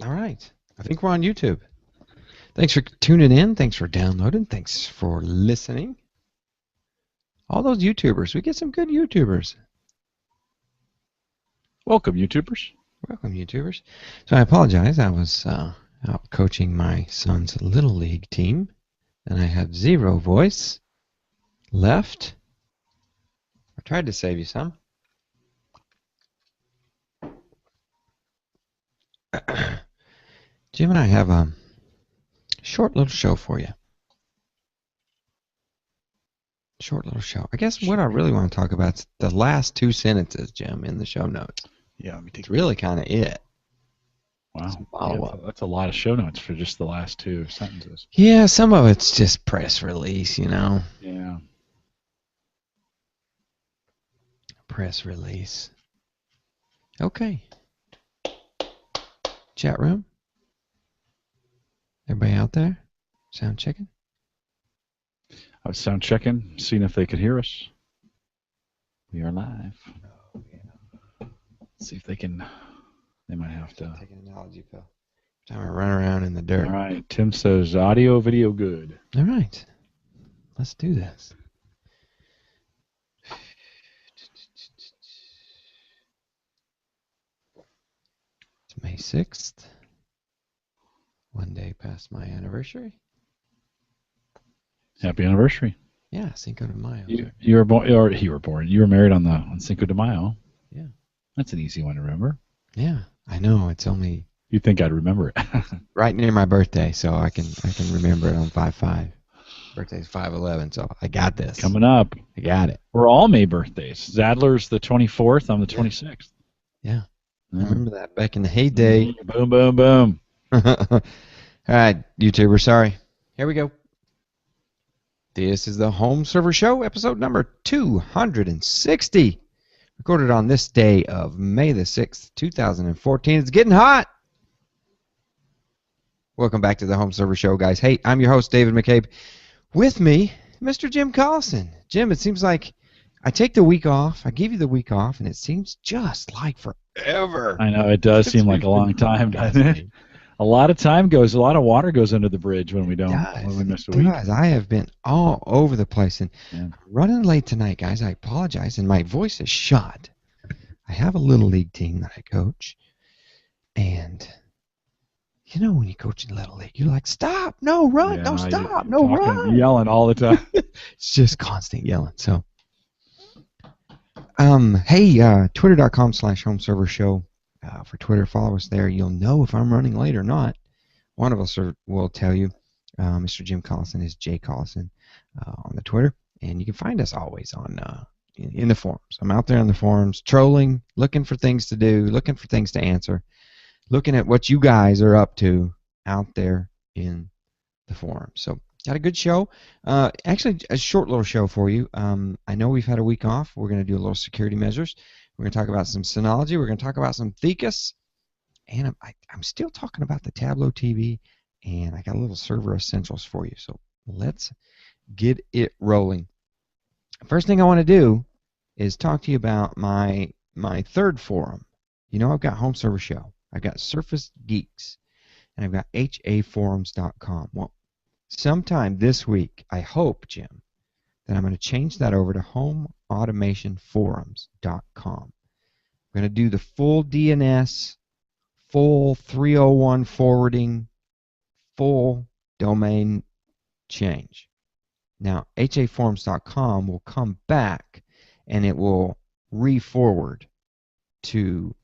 All right. I think we're on YouTube. Thanks for tuning in. Thanks for downloading. Thanks for listening. All those YouTubers. We get some good YouTubers. Welcome, YouTubers. Welcome, YouTubers. So I apologize. I was out coaching my son's Little League team, and I have zero voice left. I tried to save you some. Jim and I have a short little show for you. Short little show. I guess what I really want to talk about is the last two sentences, Jim, in the show notes. Yeah, let me take. It's really kind of it. Wow, that's a lot of show notes for just the last two sentences. Yeah, some of it's just press release, you know. Yeah. Press release. Okay. Chat room. Everybody out there? Sound checking? I was sound checking, seeing if they could hear us. We are live. Oh, yeah. Let's see if they can. They might have to. Take an analogy pill. Time to run around in the dirt. All right. Tim says audio, video, good. All right. Let's do this. It's May 6th. One day past my anniversary. Happy anniversary. Yeah, Cinco de Mayo. You were born, or you were born. You were married on Cinco de Mayo. Yeah. That's an easy one to remember. Yeah, I know. It's only You'd think I'd remember it. right near my birthday, so I can remember it on 5/5. Birthday's 5/11, so I got this. Coming up. I got it. We're all May birthdays. Zadler's the 24th. I'm the 26th. Yeah. I remember that back in the heyday. Boom, boom, boom. All right, YouTuber, sorry. Here we go. This is the Home Server Show, episode number 260. Recorded on this day of May the 6th, 2014. It's getting hot. Welcome back to the Home Server Show, guys. Hey, I'm your host, David McCabe. With me, Mr. Jim Collison. Jim, it seems like I take the week off. I give you the week off, and it seems just like forever. I know, it does seem like a long time, doesn't it? A lot of water goes under the bridge when we miss a week. Guys, I have been all over the place, and Yeah. running late tonight, guys. I apologize, and my voice is shot. I have a Little League team that I coach, and you know when you coach in Little League, you're like, stop, no, run, no, stop, no, run. Yelling all the time. It's just constant yelling. So, hey, twitter.com/homeservershow. For Twitter, follow us there. You'll know if I'm running late or not. One of us will tell you. Mr. Jim Collison is J Collison on the Twitter, and you can find us always on in the forums. I'm out there in the forums, trolling, looking for things to do, looking for things to answer, looking at what you guys are up to out there in the forum. So, got a good show. Actually, a short little show for you. I know we've had a week off. We're going to do a little security measures. We're going to talk about some Synology. We're going to talk about some Thecus. And I'm still talking about the Tablo TV. And I got a little server essentials for you. So let's get it rolling. First thing I want to do is talk to you about my third forum. You know, I've got Home Server Show. I've got Surface Geeks. And I've got haforums.com. Well, sometime this week, I hope, Jim, that I'm going to change that over to homeautomationforums.com. I'm going to do the full DNS, full 301 forwarding, full domain change. Now, haforums.com will come back and it will re-forward to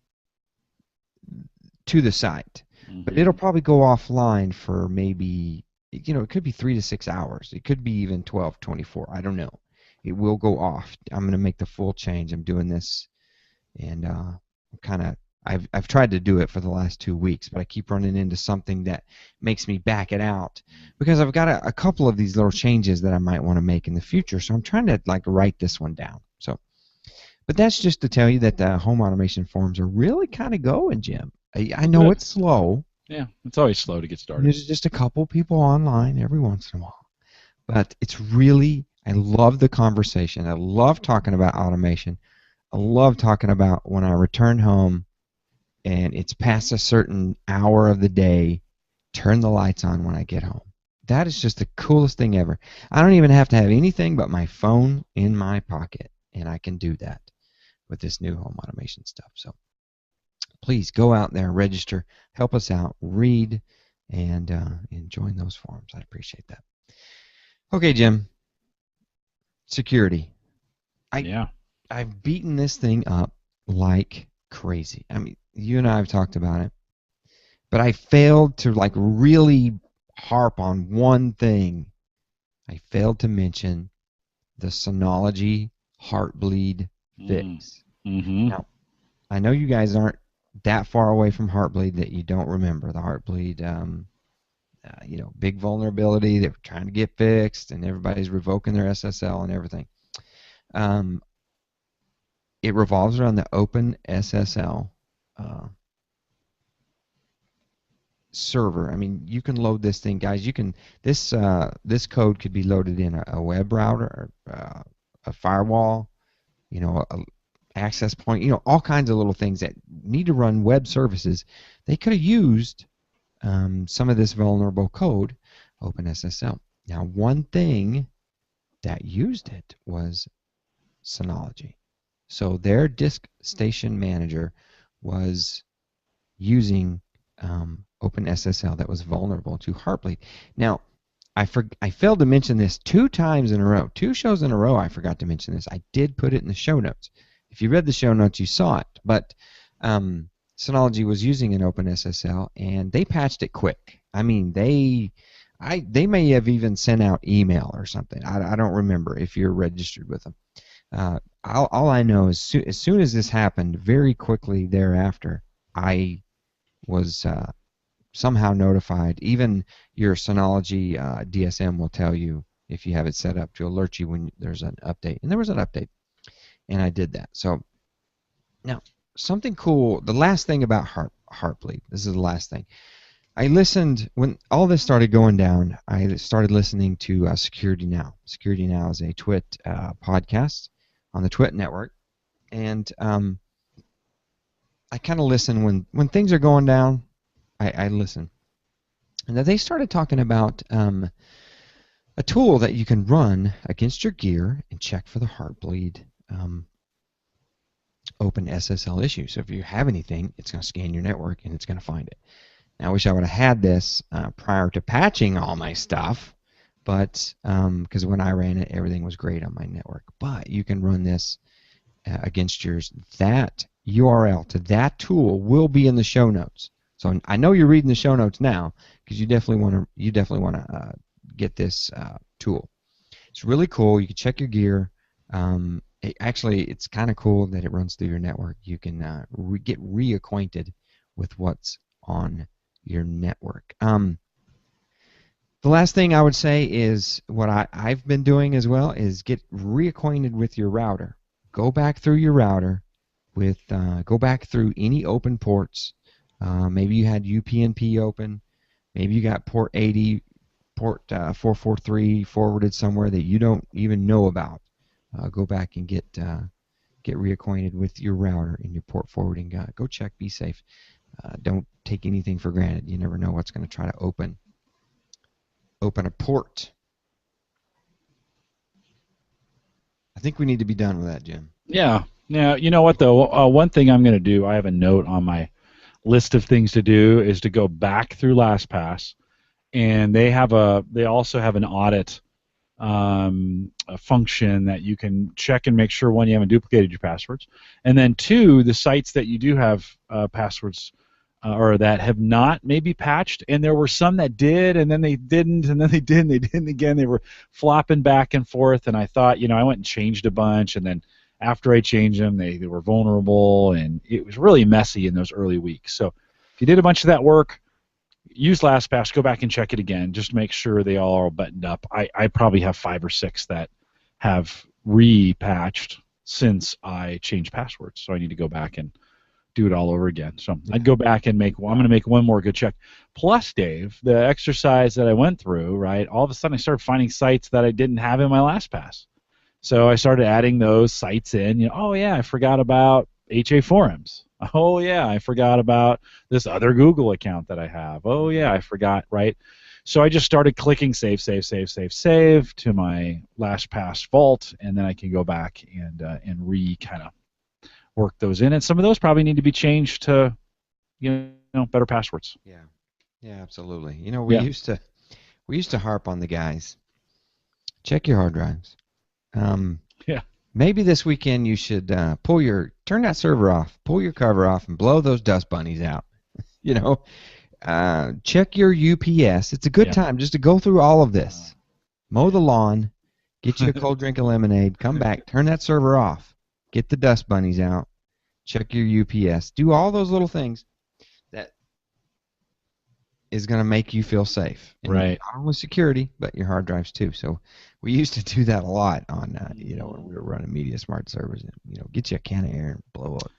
the site. Mm-hmm. But it'll probably go offline for maybe, you know, it could be 3 to 6 hours. It could be even 12, 24. I don't know. It will go off. I'm going to make the full change. I'm doing this, and I've tried to do it for the last 2 weeks, but I keep running into something that makes me back it out because I've got a couple of these little changes that I might want to make in the future. So I'm trying to write this one down. So, but that's just to tell you that the home automation forums are really kind of going, Jim. I know it's slow. Yeah, it's always slow to get started. There's just a couple people online every once in a while. But it's really, I love the conversation. I love talking about automation. I love talking about when I return home and it's past a certain hour of the day, turn the lights on when I get home. That is just the coolest thing ever. I don't even have to have anything but my phone in my pocket, and I can do that with this new home automation stuff. So please go out there, register, help us out, read, and join those forums. I appreciate that. Okay, Jim. Security. I've beaten this thing up like crazy. I mean, you and I have talked about it, but I failed to like really harp on one thing. I failed to mention the Synology Heartbleed fix. Now, I know you guys aren't that far away from Heartbleed that you don't remember the Heartbleed, big vulnerability that we're trying to get fixed, and everybody's revoking their SSL and everything. It revolves around the Open SSL server. I mean, you can load this thing, guys. You can this code could be loaded in a web router, or, a firewall, a access point, all kinds of little things that need to run web services. They could have used some of this vulnerable code, OpenSSL. Now, one thing that used it was Synology. So their disk station manager was using OpenSSL that was vulnerable to Heartbleed. Now, I failed to mention this 2 times in a row. 2 shows in a row I forgot to mention this. I did put it in the show notes. If you read the show notes, you saw it. But Synology was using an OpenSSL, and they patched it quick. I mean, they may have even sent out email or something. I don't remember if you're registered with them. All I know is as soon as this happened, very quickly thereafter, I was somehow notified. Even your Synology DSM will tell you if you have it set up to alert you when there's an update. And there was an update, and I did that. So now, something cool, the last thing about Heartbleed, this is the last thing. I listened, when all this started going down, I started listening to Security Now. Security Now is a Twit podcast on the Twit network. And I kind of listen when things are going down. I listen. And then they started talking about a tool that you can run against your gear and check for the Heartbleed Open SSL issue. So if you have anything, it's going to scan your network and it's going to find it. Now, I wish I would have had this prior to patching all my stuff, but because when I ran it, everything was great on my network. But you can run this against yours. That URL to that tool will be in the show notes. So I know you're reading the show notes now because you definitely want to get this tool. It's really cool. You can check your gear. It's kind of cool that it runs through your network. You can get reacquainted with what's on your network. The last thing I would say is what I've been doing as well is get reacquainted with your router. Go back through your router go back through any open ports. Maybe you had UPnP open. Maybe you got port 80, port 443 forwarded somewhere that you don't even know about. Go back and get reacquainted with your router and your port forwarding. Go check. Be safe. Don't take anything for granted. You never know what's going to try to open a port. I think we need to be done with that, Jim. Yeah. Now, you know what, though? One thing I'm going to do, I have a note on my list of things to do, is to go back through LastPass, and they also have an audit a function that you can check and make sure, one, you haven't duplicated your passwords, and then two, the sites that you do have passwords or that have not maybe patched, and there were some that did, and then they didn't, and then they did, and they didn't again. They were flopping back and forth, and I thought, I went and changed a bunch, and then after I changed them, they were vulnerable, and it was really messy in those early weeks. So if you did a bunch of that work, use LastPass, go back and check it again, just to make sure they all are buttoned up. I probably have 5 or 6 that have re-patched since I changed passwords, so I need to go back and do it all over again. So I'd go back and I'm going to make one more good check. Plus, Dave, the exercise that I went through, right, all of a sudden I started finding sites that I didn't have in my LastPass. So I started adding those sites in. Oh, yeah, I forgot about HA forums. Oh yeah, I forgot about this other Google account that I have. Oh yeah, I forgot, right? So I just started clicking save, save, save, save, save to my LastPass vault, and then I can go back and re kind of work those in. And some of those probably need to be changed to better passwords. Yeah. Yeah, absolutely. You know, we Yeah, used to we used to harp on the guys. Check your hard drives. Um, yeah, maybe this weekend you should turn that server off, pull your cover off, and blow those dust bunnies out. You know, check your UPS. It's a good yeah. time just to go through all of this. Mow the lawn, get you a cold drink of lemonade, come back, turn that server off, get the dust bunnies out, check your UPS, do all those little things that is going to make you feel safe. And Right. not only security, but your hard drives too. So we used to do that a lot on, when we were running Media Smart servers. And, get you a can of air and blow up.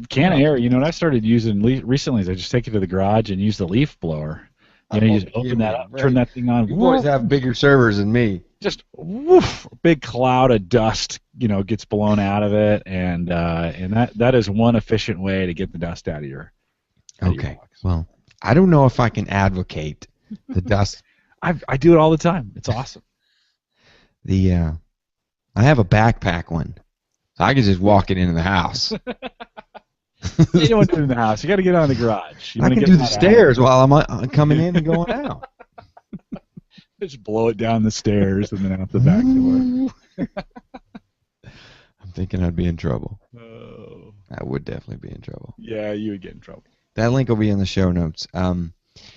Can of air. What I started using recently is I just take it to the garage and use the leaf blower. You Oh, just give open me that a up, turn break. that thing on. You boys Whoop, have bigger servers than me. just woof, a big cloud of dust, gets blown out of it, and that is one efficient way to get the dust out of your Okay. box. Well, I don't know if I can advocate the dust. I do it all the time. It's awesome. I have a backpack one, so I can just walk it into the house. You don't want to do it in the house. You got to get out in the garage. You I want to can get do the that stairs while I'm coming in and going out. Just blow it down the stairs and then out the back door. I'm thinking I'd be in trouble. Oh. I would definitely be in trouble. Yeah, you would get in trouble. That link will be in the show notes.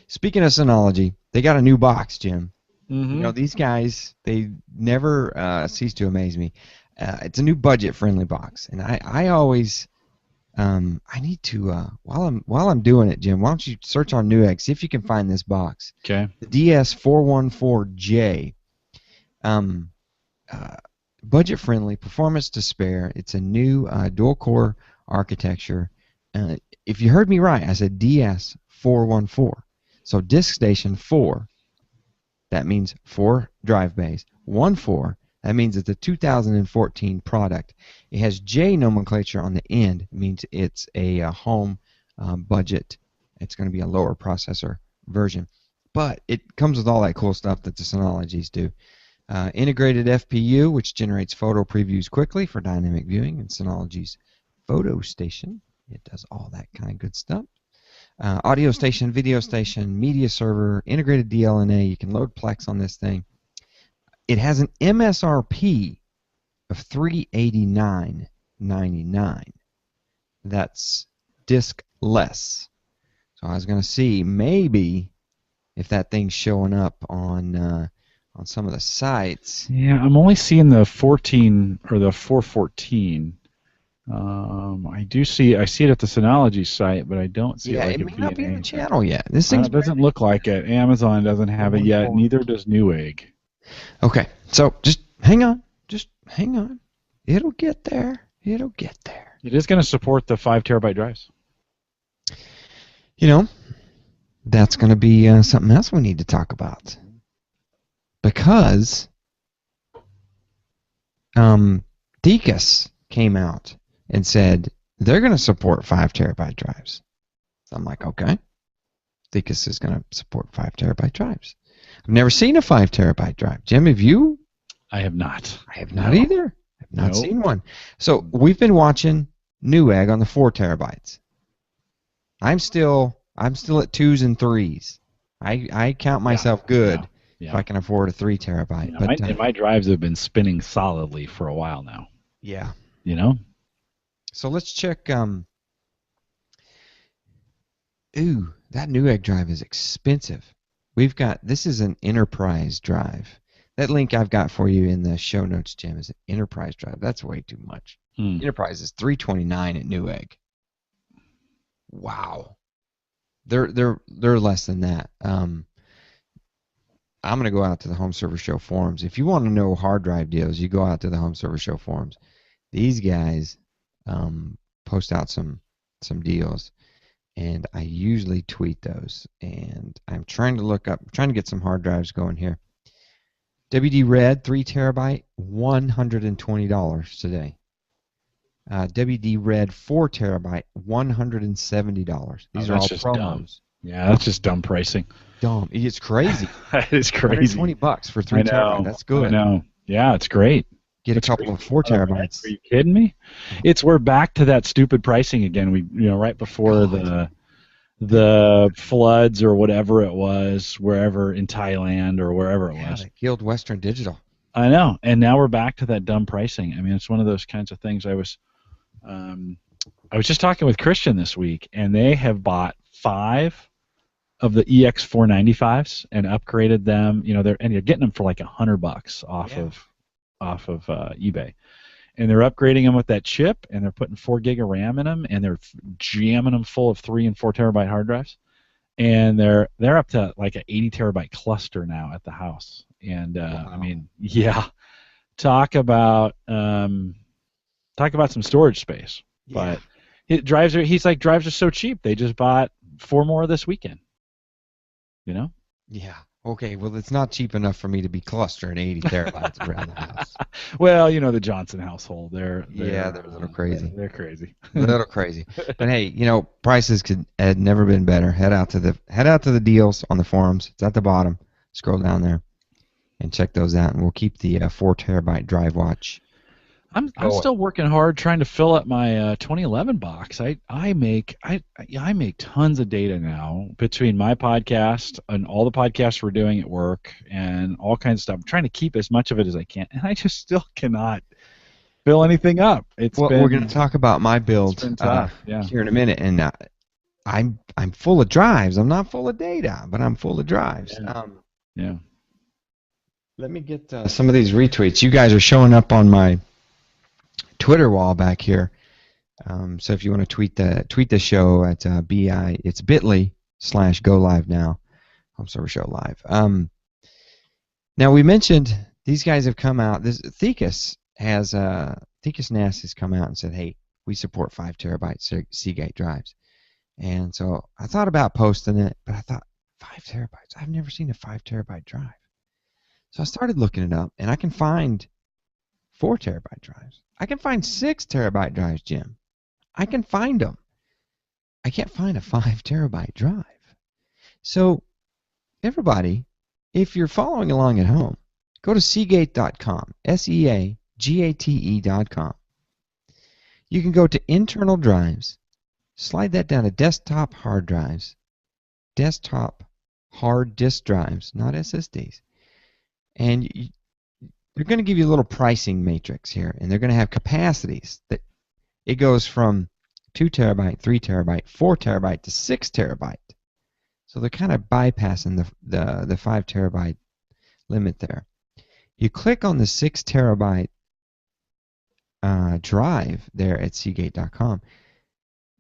Speaking of Synology, they got a new box, Jim. Mm-hmm. These guys, they never cease to amaze me. It's a new budget-friendly box, and I always I need to while I'm doing it, Jim. Why don't you search on Newegg, see if you can find this box, Okay. the DS414J. Budget-friendly, performance to spare. It's a new dual-core architecture. If you heard me right, I said DS414. So disk station 4. That means 4 drive bays. 14. That means it's a 2014 product. It has J nomenclature on the end. It means it's a home budget. It's going to be a lower processor version. But it comes with all that cool stuff that the Synologies do. Integrated FPU, which generates photo previews quickly for dynamic viewing, and Synology's Photo Station. It does all that kind of good stuff. Audio station, video station, media server, integrated DLNA. You can load Plex on this thing. It has an MSRP of $389.99. That's diskless. So I was going to see maybe if that thing's showing up on some of the sites. Yeah, I'm only seeing the 14 or the 414. I see it at the Synology site, but I don't see Yeah, it it like may a not be in the VNA. channel yet. This thing's It doesn't look like it. Amazon doesn't have it yet. 414. Neither does Newegg. Okay, so just hang on. Just hang on. It'll get there. It'll get there. It is going to support the 5 terabyte drives. That's going to be something else we need to talk about. Because Deakus came out and said they're going to support 5 terabyte drives. So I'm like, okay. Deakus is going to support 5 terabyte drives. I've never seen a 5 terabyte drive. Jim, have you? I have not. I have not either. I've not Nope. seen one. So we've been watching Newegg on the 4 terabytes. I'm still at 2s and 3s. I count myself good if I can afford a 3 terabyte. Yeah, but my drives have been spinning solidly for a while now. yeah. So let's check. Ooh, that Newegg drive is expensive. This is an enterprise drive. That link I've got for you in the show notes, Jim, is an enterprise drive. That's way too much. Enterprise is $329 at Newegg. Wow. They're less than that. I'm gonna go out to the Home Server Show forums. If you want to know hard drive deals, you go out to the Home Server Show forums. These guys post out some deals, and I usually tweet those. And I'm trying to get some hard drives going here. WD Red 3 terabyte, $120 today. WD Red 4 terabyte, $170. Oh, These are that's all just dumb. promos. Yeah, that's just dumb pricing. Dumb. It's crazy. That is crazy. $120 for I 3 terabyte. know. That's I good. know. Yeah, it's great. Get a It's couple great of for 4 a ton of rent. Are terabytes. you kidding me? Oh, We're back to that stupid pricing again. Right before God. the floods or whatever it was, wherever in Thailand or wherever it Yeah, was. they killed Western Digital. I know, and now we're back to that dumb pricing. I mean, it's one of those kinds of things. I was just talking with Christian this week, and they have bought 5 of the EX495s and upgraded them. You're getting them for like $100 off of eBay, and they're upgrading them with that chip, and they're putting 4 gig of RAM in them, and they're jamming them full of 3 and 4 terabyte hard drives, and they're up to like an 80 terabyte cluster now at the house. And Wow. I mean, yeah, talk about some storage space. Yeah. But he's like, drives are so cheap. They just bought 4 more this weekend. Yeah. Okay, well, it's not cheap enough for me to be clustering 80 terabytes around the house. Well, the Johnson household, they're a little crazy. They're crazy. A little crazy. But hey, prices had never been better. Head out to the deals on the forums. It's at the bottom. Scroll down there and check those out, and we'll keep the 4 terabyte drive watch. I'm still working hard trying to fill up my 2011 box. I make tons of data now between my podcast and all the podcasts we're doing at work and all kinds of stuff. I'm trying to keep as much of it as I can, and I just still cannot fill anything up. We're going to talk about my build here in a minute, and I'm full of drives. I'm not full of data, but I'm full of drives. Yeah. Let me get some of these retweets. You guys are showing up on my Twitter wall back here. So if you want to tweet the show at it's bit.ly/go live now. Home Server Show Live. Now we mentioned these guys have come out. Thekus NAS has come out and said, hey, we support 5 terabyte Seagate drives. And so I thought about posting it, but I thought 5 terabytes. I've never seen a 5 terabyte drive. So I started looking it up, and I can find 4 terabyte drives. I can find 6 terabyte drives, Jim. I can find them. I can't find a 5 terabyte drive. So, everybody, if you're following along at home, go to seagate.com, SEAGATE.com. You can go to internal drives, slide that down to desktop hard drives, desktop hard disk drives, not SSDs, and they're going to give you a little pricing matrix here, and they're going to have capacities that it goes from 2 terabyte, 3 terabyte, 4 terabyte to 6 terabyte. So they're kind of bypassing the 5 terabyte limit there. You click on the 6 terabyte drive there at Seagate.com.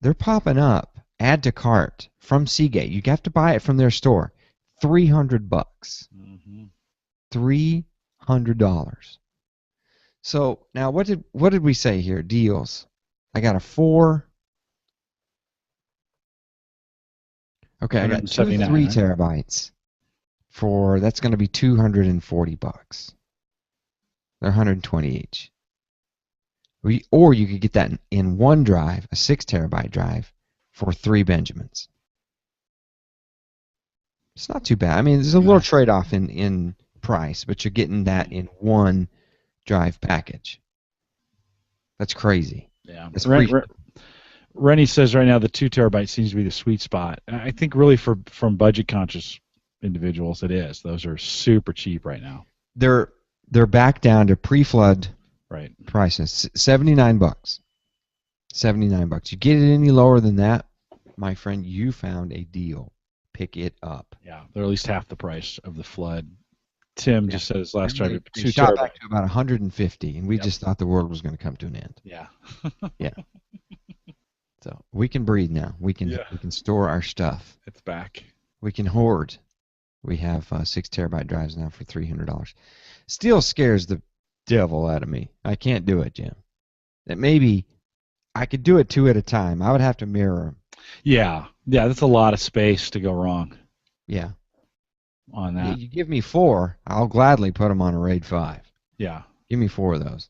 They're popping up, add to cart from Seagate. You have to buy it from their store. $300. Mm-hmm. $300. So now what did we say here? Deals. I got a 4. Okay, I got 2 3 terabytes for that's going to be $240. They're 120 each. Or you could get that in one drive, a 6 terabyte drive, for 3 Benjamins. It's not too bad. I mean, there's a little trade-off in price, but you're getting that in one drive package. That's crazy. Yeah. Rennie says right now the 2 terabyte seems to be the sweet spot. I think really from budget conscious individuals it is. Those are super cheap right now. They're back down to pre-flood prices. $79. $79. You get it any lower than that, my friend, you found a deal. Pick it up. Yeah, they're at least half the price of the flood. Tim just says last drive they shot back to about 150, and we just thought the world was going to come to an end. Yeah. Yeah. So we can breathe now. We can store our stuff. It's back. We can hoard. We have 6 terabyte drives now for $300. Still scares the devil out of me. I can't do it, Jim. That maybe I could do it 2 at a time. I would have to mirror them. Yeah, that's a lot of space to go wrong. Yeah. On that. You give me 4, I'll gladly put them on a RAID 5. Yeah. Give me 4 of those.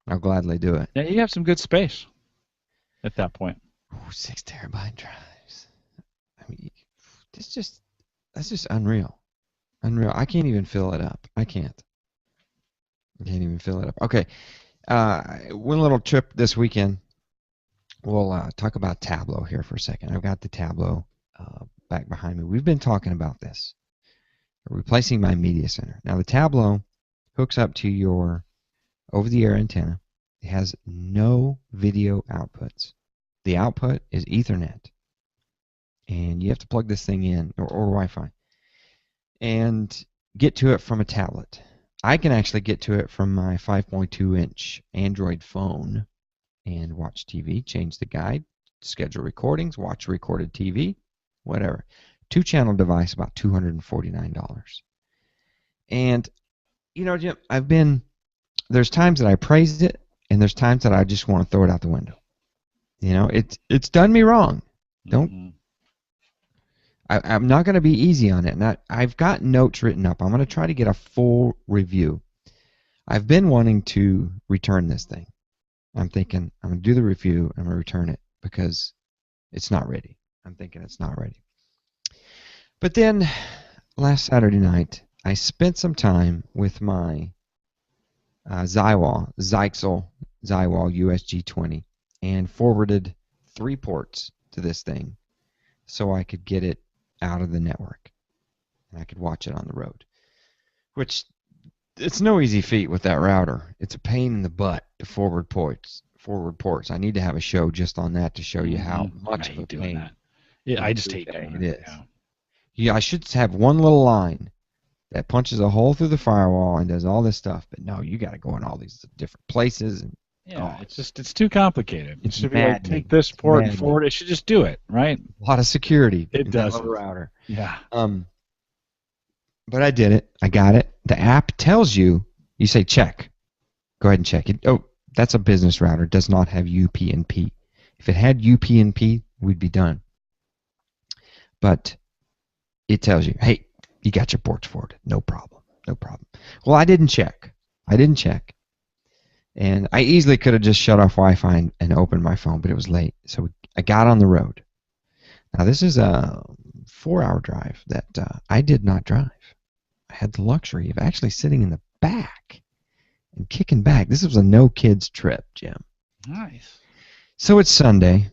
I'll gladly do it. Yeah, you have some good space at that point. Ooh, 6 terabyte drives. I mean, it's just that's just unreal. Unreal. I can't even fill it up. I can't. I can't even fill it up. Okay. One little trip this weekend. We'll talk about Tablo here for a second. I've got the Tablo back behind me. We've been talking about this. Replacing my media center. Now the Tablo hooks up to your over-the-air antenna. It has no video outputs. The output is Ethernet. And you have to plug this thing in, or Wi-Fi, and get to it from a tablet. I can actually get to it from my 5.2-inch Android phone and watch TV, change the guide, schedule recordings, watch recorded TV, whatever. 2-channel device, about $249. And, you know, Jim, there's times that I praise it, and there's times that I just want to throw it out the window. You know, it's done me wrong. Don't. I'm not going to be easy on it. And I've got notes written up. I'm going to try to get a full review. I've been wanting to return this thing. I'm thinking I'm going to do the review. I'm going to return it because it's not ready. I'm thinking it's not ready. But then last Saturday night, I spent some time with my Zyxel USG20 and forwarded 3 ports to this thing so I could get it out of the network and I could watch it on the road, which it's no easy feat with that router. It's a pain in the butt to forward ports. I need to have a show just on that to show you how much of a pain that. Yeah, I just hate doing it is. Yeah, I should have one little line that punches a hole through the firewall and does all this stuff, but no, you got to go in all these different places and it's too complicated. It should be like, take this It's port and forward. It should just do it, right? A lot of security. It does. Router. Yeah. But I did it. I got it. The app tells you. You say check. Go ahead and check it. Oh, that's a business router. It does not have UPnP. If it had UPnP, we'd be done. But it tells you, hey, you got your ports forwarded. No problem. No problem. Well, I didn't check. And I easily could have just shut off Wi-Fi and opened my phone, but it was late. So I got on the road. Now, this is a 4-hour drive that I did not drive. I had the luxury of actually sitting in the back and kicking back. This was a no-kids trip, Jim. Nice. So it's Sunday,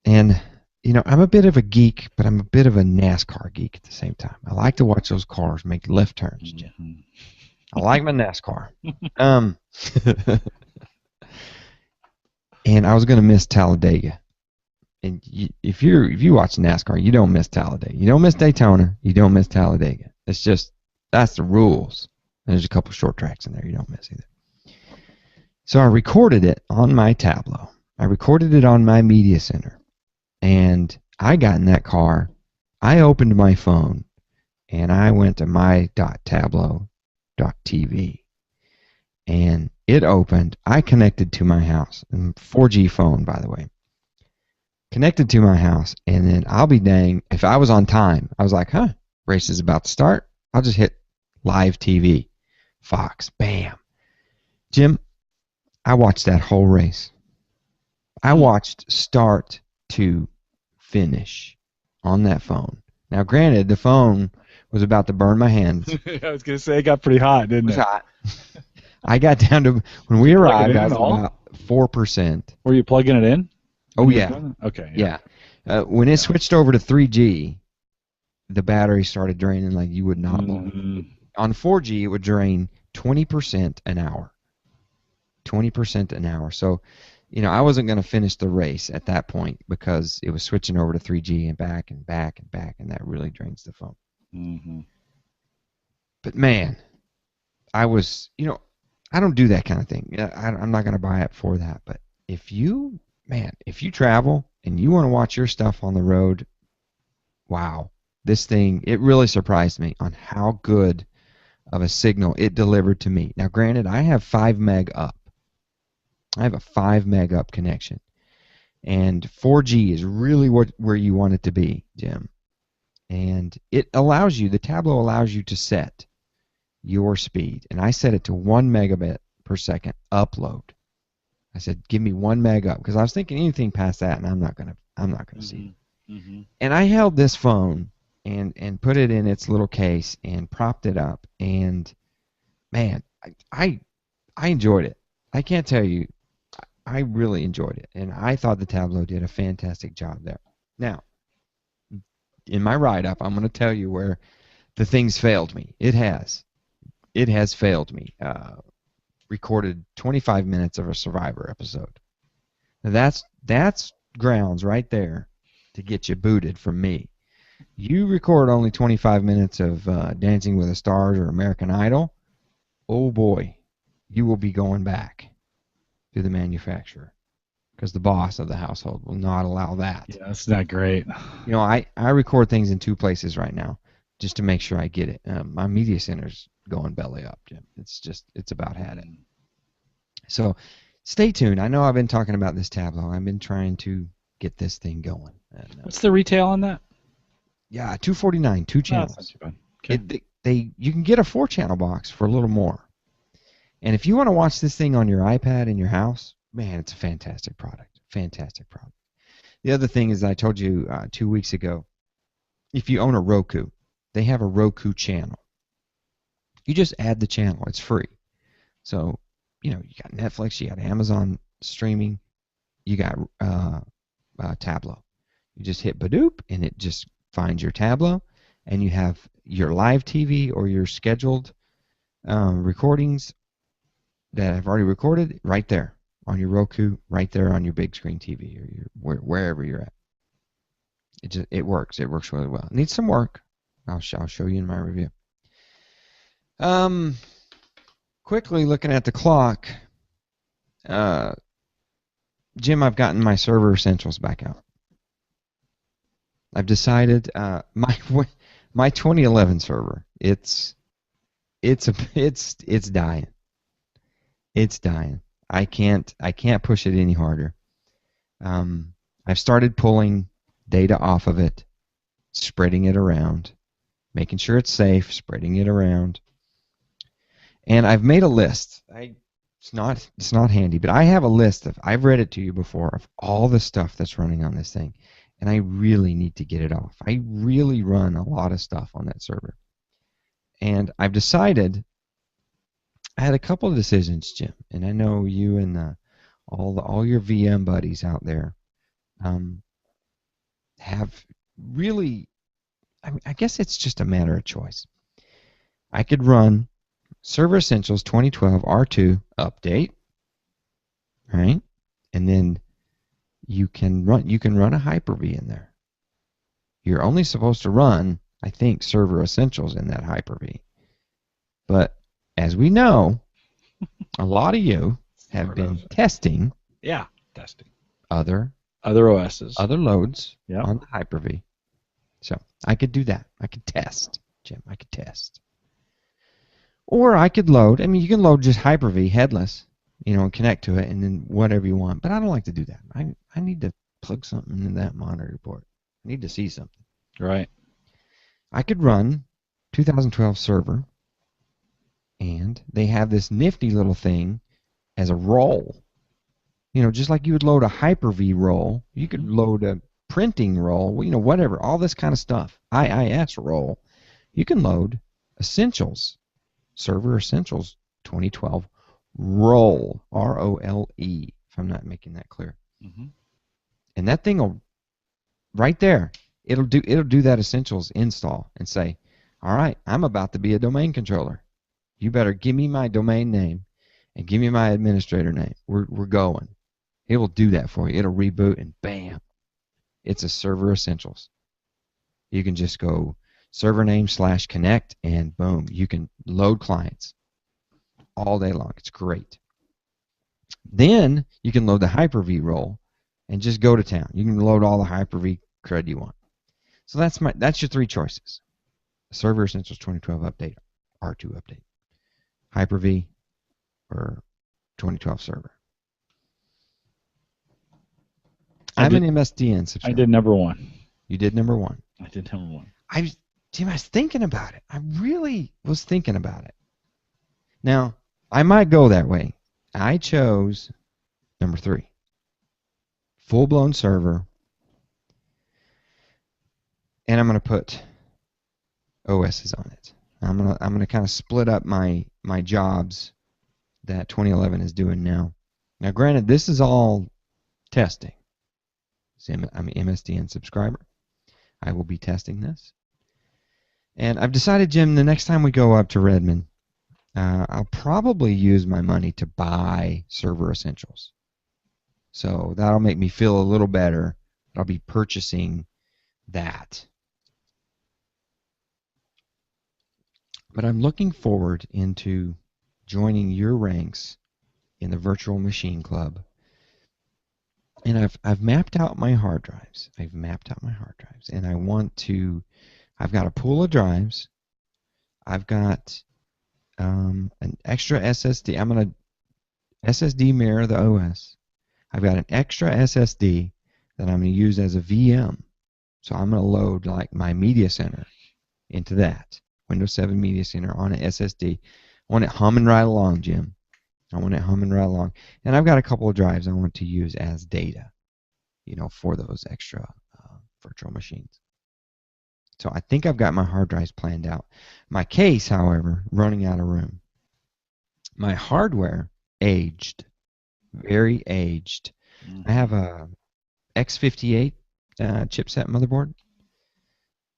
and, you know, I'm a bit of a geek, but I'm a bit of a NASCAR geek at the same time. I like to watch those cars make left turns, Jim. Mm-hmm. I like my NASCAR. And I was going to miss Talladega. And if you watch NASCAR, you don't miss Talladega. You don't miss Daytona. You don't miss Talladega. It's just, that's the rules. And there's a couple short tracks in there you don't miss either. So I recorded it on my Tablo. I recorded it on my media center. And I got in that car. I opened my phone. And I went to my.tablo.tv. And it opened. I connected to my house. 4G phone, by the way. Connected to my house. And then I'll be dang, if I was on time, I was like, race is about to start. I'll just hit live TV. Fox. Bam. Jim, I watched that whole race. I watched start to finish on that phone. Now, granted, the phone was about to burn my hands. I was going to say it got pretty hot, didn't it? It was hot. I got down to, when we arrived, I was about 4%. Were you plugging it in? Oh, yeah. Okay. Yeah. When it switched over to 3G, the battery started draining like you would not believe. On 4G, it would drain 20% an hour. 20% an hour. So, you know, I wasn't going to finish the race at that point because it was switching over to 3G and back and back and back, and that really drains the phone. Mm-hmm. But, man, I was, you know, I don't do that kind of thing. I'm not going to buy it for that. But if you travel and you want to watch your stuff on the road, wow, this thing, it really surprised me on how good of a signal it delivered to me. Now, granted, I have 5 meg up. I have a 5 meg up connection. And 4G is really where you want it to be, Jim. And it allows you, the Tablo allows you to set your speed. And I set it to 1 megabit per second upload. I said, give me 1 meg up, because I was thinking anything past that, and I'm not gonna see it. Mm-hmm. And I held this phone and put it in its little case and propped it up, and man, I enjoyed it. I can't tell you, I really enjoyed it, and I thought the Tableau did a fantastic job there. Now, in my write up, I'm going to tell you where the things failed me. It has failed me. Recorded 25 minutes of a Survivor episode. Now that's grounds right there to get you booted from me. You record only 25 minutes of Dancing with the Stars or American Idol, oh boy, you will be going back to the manufacturer, because the boss of the household will not allow that. Yeah, that's not great. I record things in 2 places right now just to make sure I get it. My media center's going belly up, Jim. It's about had it. So stay tuned. I know I've been talking about this Tableau. I've been trying to get this thing going. And, What's the retail on that? yeah, $249, 2 No, that's not channels. too bad. Okay. You can get a 4 channel box for a little more. And if you want to watch this thing on your iPad in your house, man, it's a fantastic product. Fantastic product. The other thing is, I told you 2 weeks ago, if you own a Roku, they have a Roku channel. You just add the channel. It's free. So, you got Netflix, you got Amazon streaming, you got Tablo. You just hit Badoop, and it just finds your Tablo, and you have your live TV or your scheduled recordings that I've already recorded right there on your Roku, right there on your big screen TV, or wherever you're at. It works. It works really well. It needs some work. I'll show you in my review. Quickly looking at the clock, Jim, I've gotten my server essentials back out. I've decided my 2011 server, it's dying. It's dying. I can't push it any harder. I've started pulling data off of it, spreading it around, making sure it's safe, spreading it around. And I've made a list. It's not handy, but I have a list I've read it to you before, of all the stuff that's running on this thing, and I really need to get it off. I really run a lot of stuff on that server. And I've decided, I had a couple of decisions, Jim, and I know you and all your VM buddies out there have really, I guess it's just a matter of choice. I could run Server Essentials 2012 R2 update, right? And then you can run a Hyper-V in there. You're only supposed to run, I think, Server Essentials in that Hyper-V. But as we know, a lot of you have been testing Testing other OSs. other loads Yep. on the Hyper-V. So I could do that. I could test, Jim. I could test. Or I could load. I mean, you can load just Hyper-V headless, and connect to it, and then whatever you want. But I don't like to do that. I need to plug something in that monitor port. I need to see something. Right. I could run 2012 server, and they have this nifty little thing as a roll. Just like you would load a Hyper-V roll, you could load a printing roll, whatever, all this kind of stuff. IIS roll. You can load Essentials, Server Essentials 2012 roll, R-O-L-E, if I'm not making that clear. Mm-hmm. And that thing will, right there, it'll do that Essentials install and say, all right, I'm about to be a domain controller. You better give me my domain name and give me my administrator name. We're going. It will do that for you. It'll reboot, and bam, it's a Server Essentials. You can just go server name / connect, and boom, you can load clients all day long. It's great. Then you can load the Hyper-V role and just go to town. You can load all the Hyper-V crud you want. So that's your 3 choices. Server Essentials 2012 update, R2 update, Hyper-V, or 2012 server. I'm an MSDN subscriber. I did number 1. You did number 1. I did number 1. Jim, I was thinking about it. I really was thinking about it. Now, I might go that way. I chose Number 3, full-blown server, and I'm going to put OSs on it. I'm gonna kind of split up my jobs that 2011 is doing now. Now, granted, this is all testing. I'm an MSDN subscriber. I will be testing this, and I've decided, Jim, the next time we go up to Redmond, I'll probably use my money to buy server essentials. So that'll make me feel a little better. I'll be purchasing that. But I'm looking forward into joining your ranks in the virtual machine club. And I've mapped out my hard drives. And I've got a pool of drives. I've got an extra SSD. I'm going to SSD mirror the OS. I've got an extra SSD that I'm going to use as a VM. So I'm going to load like my media center into that. Windows 7 Media Center on an SSD. I want it humming right along, Jim. I want it humming right along. And I've got a couple of drives I want to use as data, for those extra virtual machines. So I think I've got my hard drives planned out. My case, however, running out of room. My hardware, aged. Very aged. I have a X58 chipset motherboard.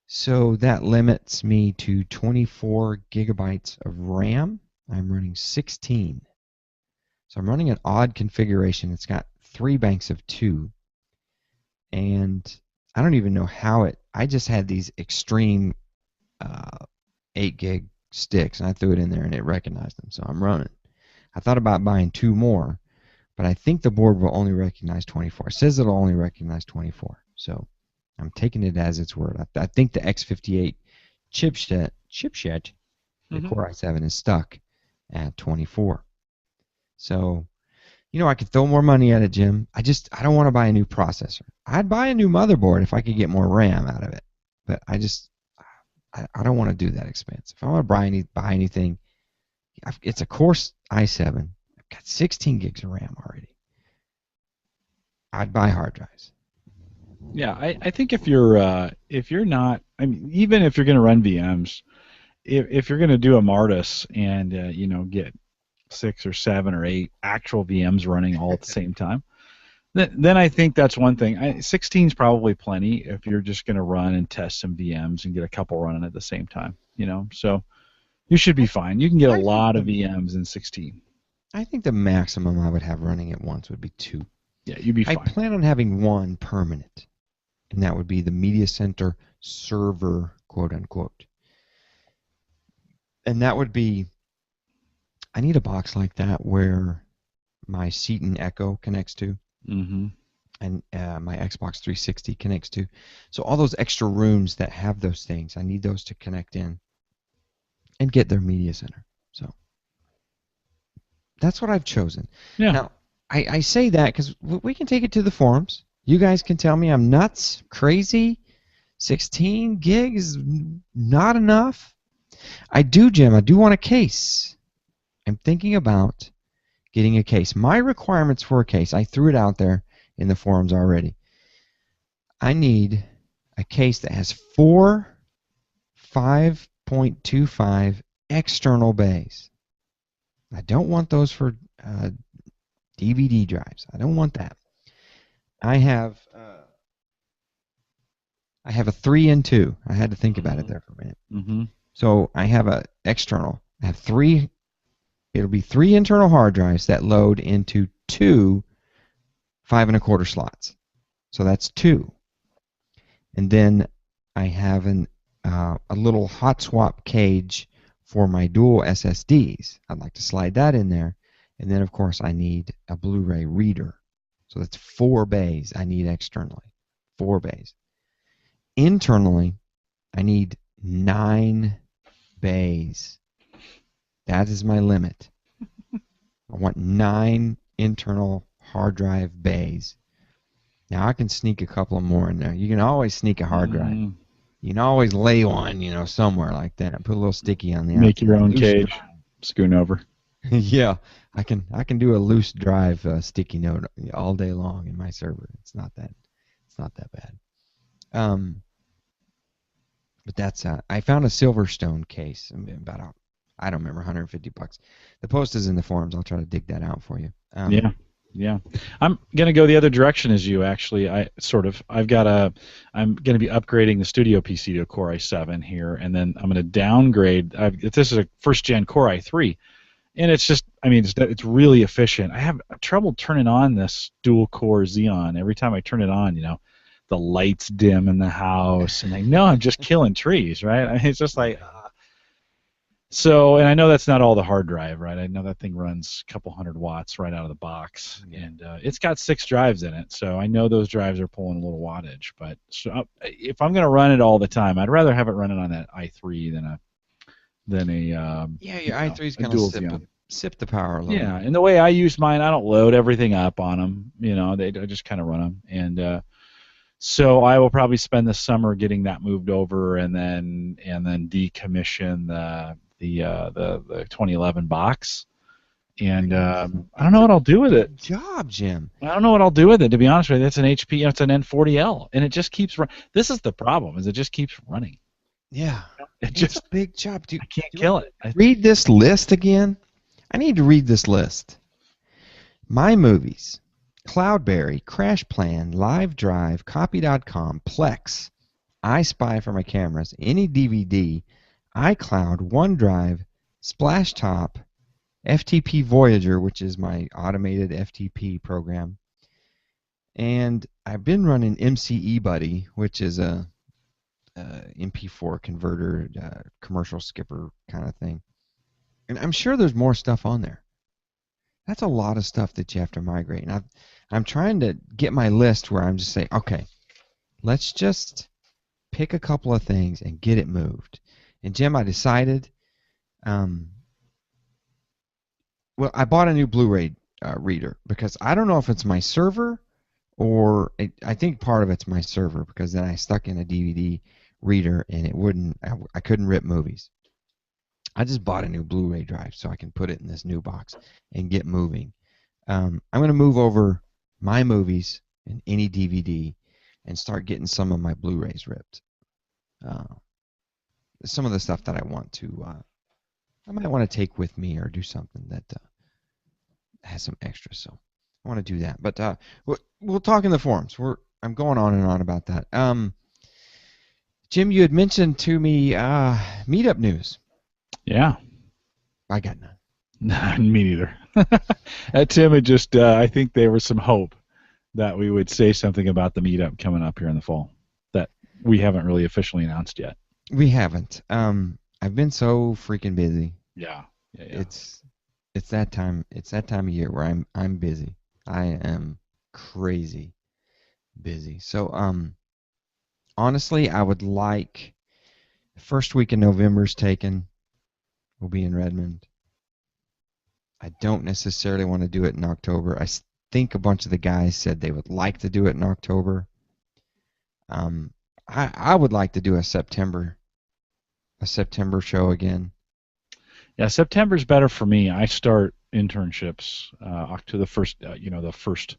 So that limits me to 24 gigabytes of RAM. I'm running 16. So I'm running an odd configuration. It's got 3 banks of 2. And I don't even know how I just had these extreme 8 gig sticks, and I threw it in there and it recognized them. So I'm running. I thought about buying 2 more, but I think the board will only recognize 24. It says it'll only recognize 24. So I'm taking it as its word. I think the X58 chipset, the Core i7 is stuck at 24. So, I could throw more money at it, Jim. I don't want to buy a new processor. I'd buy a new motherboard if I could get more RAM out of it. But I don't want to do that expense. If I want to buy anything, it's a Core i7. I've got 16 gigs of RAM already. I'd buy hard drives. Yeah, I think if you're not, I mean, even if you're going to run VMs, if you're going to do a Martis and get 6 or 7 or 8 actual VMs running all at the same time, then I think that's one thing. 16 is probably plenty if you're just going to run and test some VMs and get a couple running at the same time. So you should be fine. You can get a lot of VMs in 16. I think the maximum I would have running at once would be 2. Yeah, you'd be fine. I plan on having 1 permanent, and that would be the Media Center server, quote unquote. And that would be, I need a box like that where my Seaton Echo connects to, and my Xbox 360 connects to. So all those extra rooms that have those things, I need those to connect in and get their media center. So that's what I've chosen. Yeah. Now, I say that because we can take it to the forums. You guys can tell me I'm nuts, crazy. 16 gigs is not enough. Jim. I do want a case. I'm thinking about getting a case. My requirements for a case, I threw it out there in the forums already. I need a case that has 4 5.25 external bays. I don't want those for DVD drives. I don't want that. I have a 3 and 2. I had to think about it there for a minute. So I have a external. I have 3. It'll be 3 internal hard drives that load into 2 5 1/4 slots. So that's 2. And then I have a little hot swap cage for my dual SSDs. I'd like to slide that in there. And then, of course, I need a Blu-ray reader. So that's 4 bays I need externally. 4 bays. Internally, I need 9 bays. That is my limit. I want 9 internal hard drive bays. Now, I can sneak a couple more in there. You can always sneak a hard drive. You can always lay one, somewhere like that. Put a little sticky on the outside. Make your own cage. Scoon over. Yeah, I can do a loose drive sticky note all day long in my server. It's not that bad. Um, but that's I found a Silverstone case. I mean, I don't remember, $150. The post is in the forums. I'll try to dig that out for you. Yeah, yeah. I'm gonna go the other direction as you. Actually, I'm gonna be upgrading the Studio PC to a Core i7 here, and then I'm gonna downgrade. This is a first gen Core i3, and it's just, I mean, it's really efficient. I have trouble turning on this dual core Xeon. Every time I turn it on, the lights dim in the house, and I know I'm just killing trees, right? It's just like, Right. so, and I know that's not all the hard drive, right? I know that thing runs a couple hundred watts right out of the box, Yeah. and it's got 6 drives in it, so I know those drives are pulling a little wattage. But so, if I'm going to run it all the time, I'd rather have it running on that i3 than Yeah, your i3's a gonna dual sip Xeon. sip the power a little Yeah, more. and the way I use mine, I don't load everything up on them. I just kind of run them, and so I will probably spend the summer getting that moved over, and then decommission the 2011 box. And Nice. I don't That's know a what I'll do with it. big job, Jim. I don't know what I'll do with it, to be honest with you. It's an HP, it's an N40L, and it just keeps running. This is the problem, is it just keeps running. Yeah. It It's a just, big job. Do I can't you want kill me it. to read this list again? I need to read this list. My Movies, Cloudberry, Crash Plan, Live Drive, Copy.com, Plex, iSpy for my cameras, any DVD, iCloud, OneDrive, Splashtop, FTP Voyager, which is my automated FTP program, and I've been running MCE Buddy, which is a MP4 converter, commercial skipper kind of thing. And I'm sure there's more stuff on there. That's a lot of stuff that you have to migrate. And I'm trying to get my list where I'm just saying, okay, let's just pick a couple of things and get it moved. And Jim, I decided, um, well, I bought a new Blu-ray reader because I don't know if it's my server or I think part of it's my server because then I stuck in a DVD reader and it wouldn't, I couldn't rip movies. I just bought a new Blu-ray drive so I can put it in this new box and get moving. I'm going to move over my movies and any DVD and start getting some of my Blu-rays ripped. Uh, some of the stuff that I might want to take with me or do something that has some extra. So I want to do that. But we'll talk in the forums. I'm going on and on about that. Jim, you had mentioned to me meetup news. Yeah. I got none. Me neither. Tim had just, I think there was some hope that we would say something about the meetup coming up here in the fall that we haven't really officially announced yet. We haven't. I've been so freaking busy. Yeah. Yeah. Yeah. It's that time. It's that time of year where I'm busy. I am crazy busy. So honestly, I would like first week in November's taken. We'll be in Redmond. I don't necessarily want to do it in October. Think a bunch of the guys said they would like to do it in October. I would like to do a September show again. Yeah, September's better for me. I start internships to the first,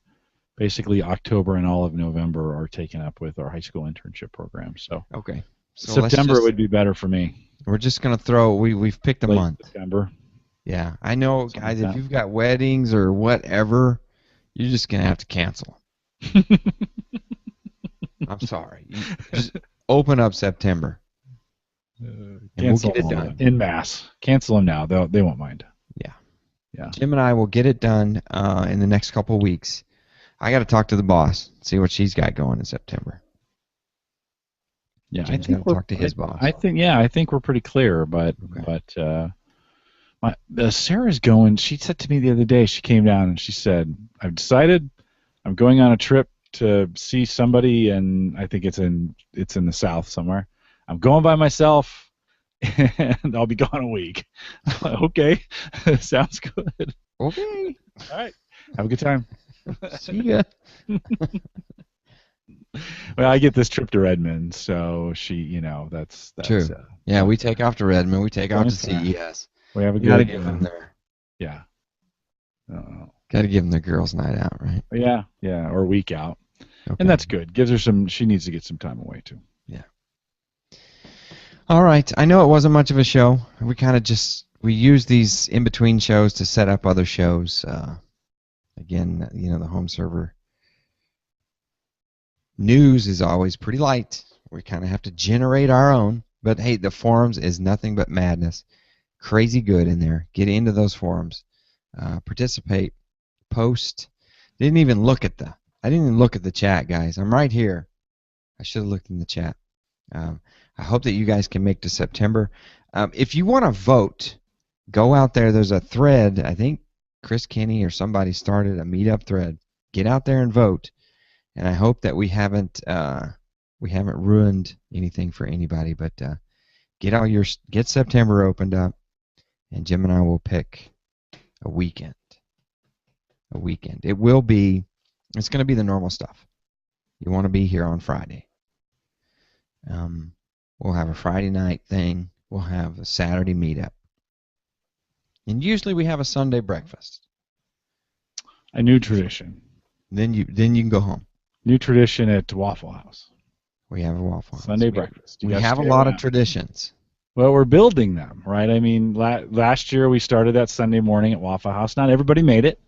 basically October and all of November are taken up with our high school internship program. So Okay. So September would be better for me. We're just gonna throw. We've picked a Late month. September. Yeah, I know, Something guys. like If that. you've got weddings or whatever, you're just gonna have to cancel. I'm sorry. You just open up September, and we'll Cancel get it them all done. in mass. Cancel them now. They won't mind. Yeah. Yeah. Jim and I will get it done in the next couple weeks. I got to talk to the boss, see what she's got going in September. Yeah, Jim's got to talk to his boss. I think we're pretty clear, but Okay. Sarah's going. She said to me the other day. She came down and she said, "I've decided I'm going on a trip to see somebody, and I think it's in the south somewhere. I'm going by myself, and I'll be gone a week." I'm like, okay, sounds good. Okay. All right, have a good time. See ya. Well, I get this trip to Redmond, so that's True. Yeah, we take off to Redmond. We take off to CES. We have a We got to good get from there. Yeah. Uh, Got to give them their girls' night out, right? yeah, yeah, or week out. And Okay. that's good. Gives her some, she needs to get some time away too. Yeah. All right. I know it wasn't much of a show. We use these in between shows to set up other shows. Again, the home server news is always pretty light. We kind of have to generate our own. But hey, the forums is nothing but madness. Crazy good in there. Get into those forums. Participate. Post. I didn't even look at the chat, guys. I'm right here. I should have looked in the chat. I hope that you guys can make to September. If you want to vote, go out there. There's a thread. I think Chris Kenny or somebody started a meetup thread. Get out there and vote. And I hope that we haven't ruined anything for anybody. But get September opened up, and Jim and I will pick a weekend. A weekend. It's going to be the normal stuff. You want to be here on Friday. We'll have a Friday night thing. We'll have a Saturday meetup. And usually we have a Sunday breakfast. A new tradition. Then you can go home. New tradition at Waffle House. We have a Waffle House. Sunday breakfast. We have a lot of traditions. Well, we're building them, right? I mean, last year we started that Sunday morning at Waffle House. Not everybody made it,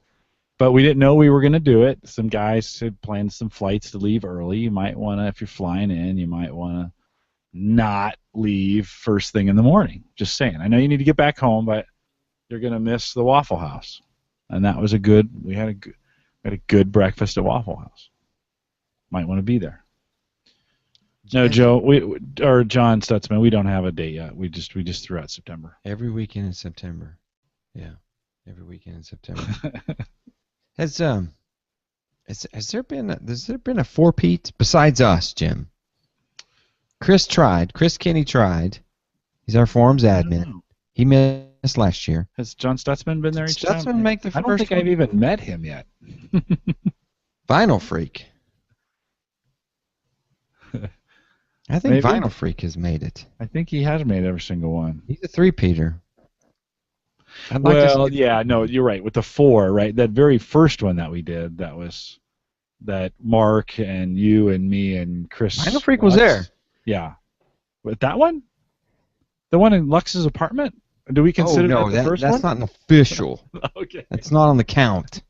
but we didn't know we were going to do it. Some guys had planned some flights to leave early. You might want to, if you're flying in, you might want to not leave first thing in the morning. Just saying. I know you need to get back home, but you're going to miss the Waffle House. And that was we had a good breakfast at Waffle House. Might want to be there. No, Joe, or John Stutzman, we don't have a date yet. We just threw out September. Every weekend in September. Yeah. Every weekend in September. Has there been a four-peat besides us, Jim? Chris Kenny tried. He's our forums admin. He missed last year. Has John Stutzman been there each time? Stutzman make the first I don't think I've even met him yet. Vinyl Freak. I think Maybe. Vinyl Freak has made it. I think he has made every single one. He's a three-peater. Well, yeah, no, you're right. With the 4, right? That very first one that we did, that Mark and you and me and Chris. Vinyl Freak was there. Yeah. But that one? The one in Lux's apartment? Do we consider that the first one? That's not an official. Okay. That's not on the count.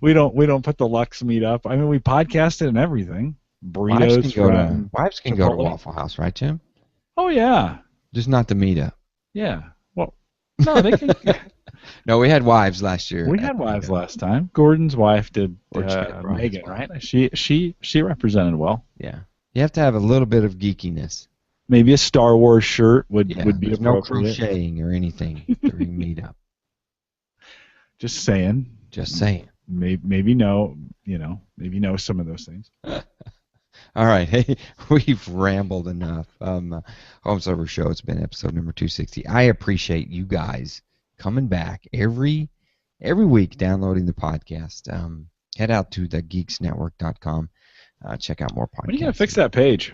We don't put the Lux meet up. I mean, we podcasted and everything. Burritos. Wives can go to Waffle House, right, Jim? Oh, yeah. Just not the meetup. Yeah. Well, no, they can. No, we had wives last year. We had wives last time. Gordon's wife did Megan, right? She represented well. Yeah. You have to have a little bit of geekiness. Maybe a Star Wars shirt would be appropriate. No crocheting or anything during meetup. Just saying. Maybe know some of those things. All right, hey, we've rambled enough. Home Server Show. It's been episode number 260. I appreciate you guys coming back every week, downloading the podcast. Head out to thegeeksnetwork.com. Check out more podcasts. When are you gonna fix that page?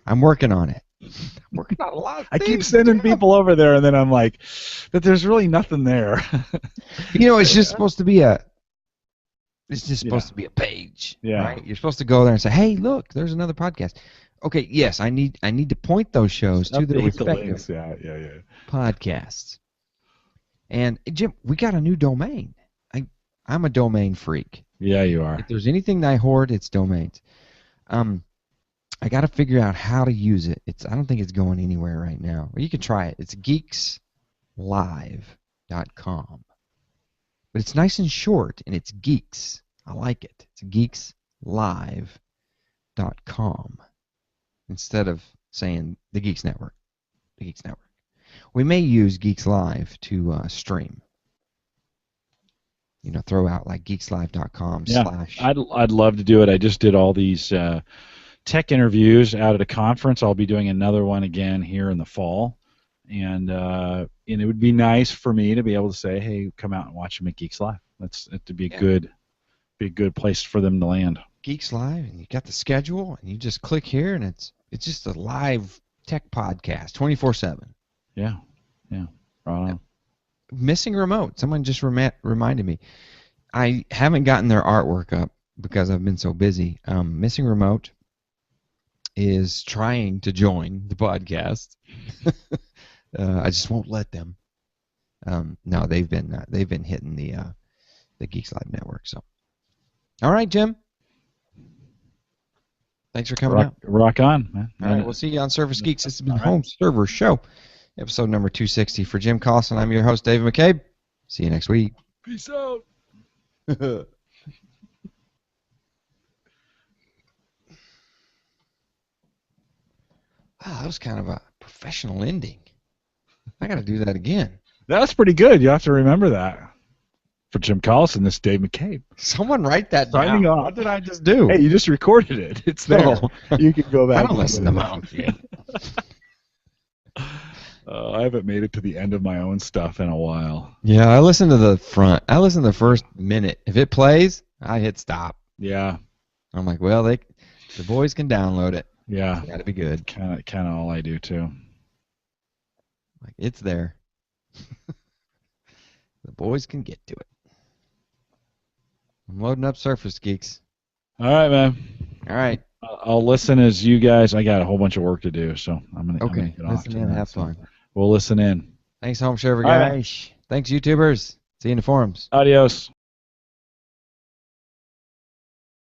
I'm working on it. I'm working on a lot of things. I keep sending people over there, and then I'm like, but there's really nothing there. It's just supposed to be a. It's just supposed to be a page. Yeah. Right? You're supposed to go there and say, "Hey, look, there's another podcast." Okay, yes, I need to point those shows to their respective podcasts. And Jim, we got a new domain. I'm a domain freak. Yeah, you are. If there's anything that I hoard, it's domains. I got to figure out how to use it. I don't think it's going anywhere right now. Or you can try it. It's geekslive.com. But it's nice and short, and it's geeks. I like it. It's geekslive.com instead of saying the Geeks Network. The Geeks Network. We may use Geeks Live to stream. Throw out like geekslive.com / I'd love to do it. I just did all these tech interviews out at a conference. I'll be doing another one again here in the fall. And it would be nice for me to be able to say, "Hey, come out and watch them at Geeks Live." It'd be a good place for them to land. Geeks Live, and you got the schedule, and you just click here, and it's just a live tech podcast, 24/7. Yeah, right on. Missing Remote. Someone just reminded me. I haven't gotten their artwork up because I've been so busy. Missing Remote is trying to join the podcast. I just won't let them. No, they've been hitting the Geeks Live Network. So, all right, Jim. Thanks for coming out. Rock on, man. All right, we'll see you on Surface Geeks. This has been All right. Home Server Show, episode number 260. For Jim Collison, I'm your host, David McCabe. See you next week. Peace out. Wow, that was kind of a professional ending. I got to do that again. That's pretty good. You have to remember that. For Jim Collison, this is Dave McCabe. Someone write that Signing down. off. What did I just do? Hey, you just recorded it. It's there. No. You can go back. I don't listen to my own shit. I haven't made it to the end of my own stuff in a while. Yeah, I listen to the front. I listen to the first minute. If it plays, I hit stop. Yeah. I'm like, well, the boys can download it. Yeah. Got to be good. Kind of all I do too. Like, it's there. The boys can get to it. I'm loading up Surface Geeks. All right, man. All right. I'll listen as you guys. I got a whole bunch of work to do, so I'm gonna get off. Listen in, have fun. We'll listen in. Thanks, Home Server All right. guys. Thanks, YouTubers. See you in the forums. Adios.